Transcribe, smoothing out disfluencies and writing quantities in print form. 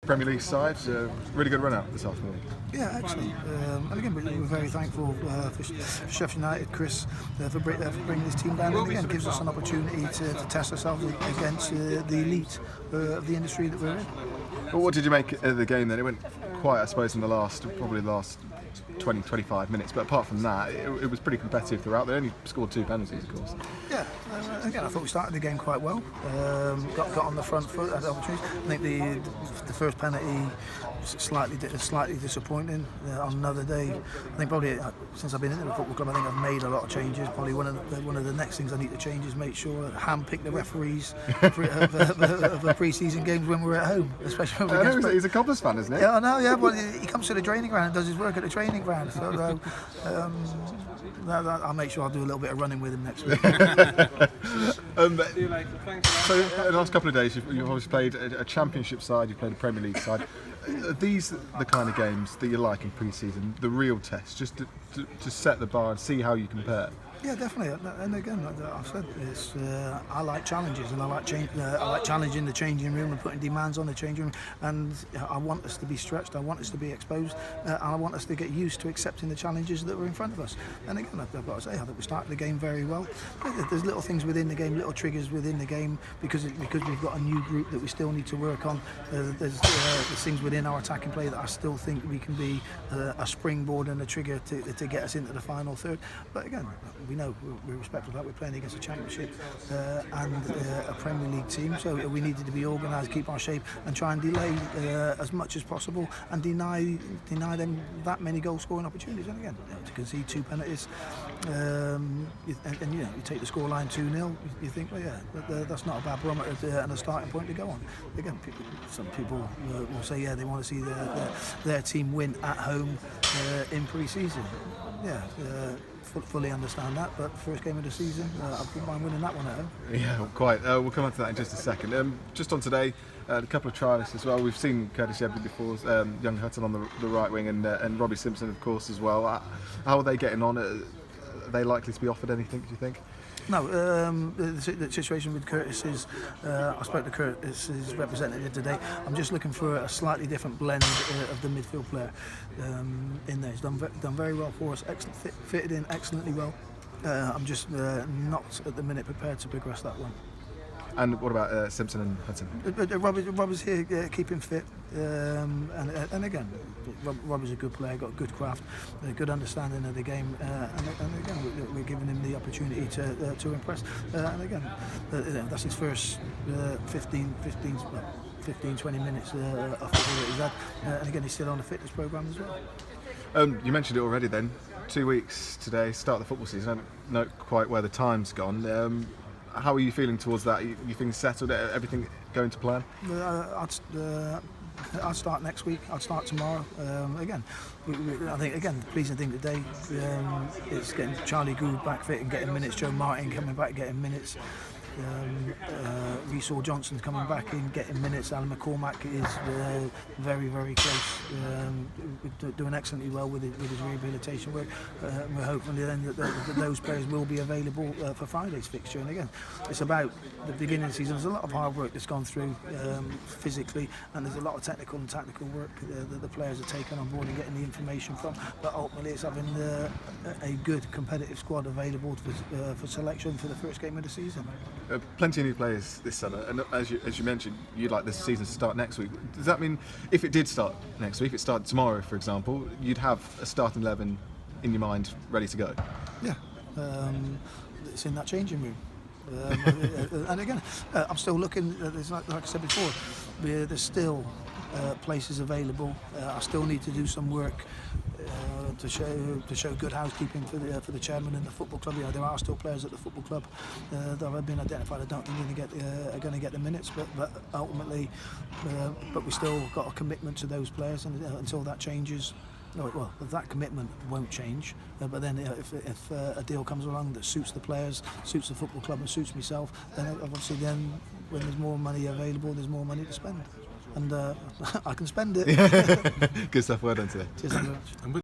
Premier League side. Really good run out this afternoon. Yeah, excellent. And again, we're very thankful for Sheffield United, Chris, for bringing his team down. And again, gives us an opportunity to test ourselves against the elite of the industry that we're in. Well, what did you make of the game then? It went quiet, I suppose, in probably the last 20-25 minutes, but apart from that, it was pretty competitive throughout. They only scored 2 penalties, of course. Yeah, again, I thought we started the game quite well. Got on the front foot, had opportunities. I think the first penalty slightly disappointing. On another day, I think probably since I've been into the football club, I think I've made a lot of changes. Probably one of the next things I need to change is make sure handpick the referees of the pre-season games when we're at home, especially when we're he's a Cobblers fan, isn't he? Yeah, I know. Yeah, but he comes to the training ground and does his work at the training ground. So I'll make sure I'll do a little bit of running with him next week. So the last couple of days, you've obviously played a Championship side, you've played a Premier League side. Are these the kind of games that you like in pre-season, the real test, just to set the bar and see how you compare? Yeah, definitely. And again, like I've said, I like challenges, and I like challenging the changing room and putting demands on the changing room. And I want us to be stretched. I want us to be exposed, and I want us to get used to accepting the challenges that are in front of us. And again, I've got to say, I think we started the game very well. There's little things within the game, little triggers within the game, because we've got a new group that we still need to work on. There's things within our attacking play that I still think we can be a springboard and a trigger to get us into the final third. But again, we know we're respectful of that. We're playing against a Championship and a Premier League team, so we needed to be organised, keep our shape, and try and delay as much as possible and deny them that many goal scoring opportunities. And again, to concede 2 penalties, and you take the scoreline 2-0, you think, well, yeah, that's not a bad barometer and a starting point to go on. Again, some people will say, yeah, they want to see their team win at home in pre-season. Yeah. Fully understand that, but first game of the season, I wouldn't mind winning that one at home. Yeah, quite. We'll come on to that in just a second. Just on today, a couple of trialists as well. We've seen Curtis Shebby before, young Hutton on the right wing, and Robbie Simpson, of course, as well. How are they getting on? Are they likely to be offered anything, do you think? No, the situation with Curtis is, I spoke to Curtis, his representative today. I'm just looking for a slightly different blend of the midfield player in there. He's done very well for us, fitted in excellently well. I'm just not at the minute prepared to progress that one. And what about Simpson and Hudson? Rob is here keeping fit, and again, Rob is a good player, got good craft, a good understanding of the game, and again, we're giving him the opportunity to impress. And again, that's his first 15, 20 minutes of football that he's had, and again, he's still on the fitness programme as well. You mentioned it already then, 2 weeks today, start of the football season. I don't know quite where the time's gone. How are you feeling towards that? You things settled? Everything going to plan? I'll start next week. I'll start tomorrow. Again, I think the pleasing thing today is getting Charlie Gould back fit and getting minutes. Joe Martin coming back getting minutes. Reece Johnson's coming back in, getting minutes. Alan McCormack is very, very close, doing excellently well with his rehabilitation work. We're hoping then that those players will be available for Friday's fixture. And again, it's about the beginning of the season. There's a lot of hard work that's gone through physically, and there's a lot of technical and tactical work that the players are taking on board and getting the information from. But ultimately, it's having a good competitive squad available for selection for the first game of the season. Plenty of new players this summer, and as you mentioned, you'd like this season to start next week. Does that mean if it did start next week, if it started tomorrow, for example, you'd have a starting 11 in your mind ready to go? Yeah, it's in that changing room. And again, I'm still looking. Like I said before, there's still places available. I still need to do some work to show good housekeeping for the chairman and the football club. There are still players at the football club that have been identified. I don't think are going to get the minutes, but ultimately, but we still got a commitment to those players, and until that changes. Well, that commitment won't change, but then if a deal comes along that suits the players, suits the football club and suits myself, then obviously then when there's more money available, there's more money to spend, and I can spend it. Good stuff, well done today. Cheers very much.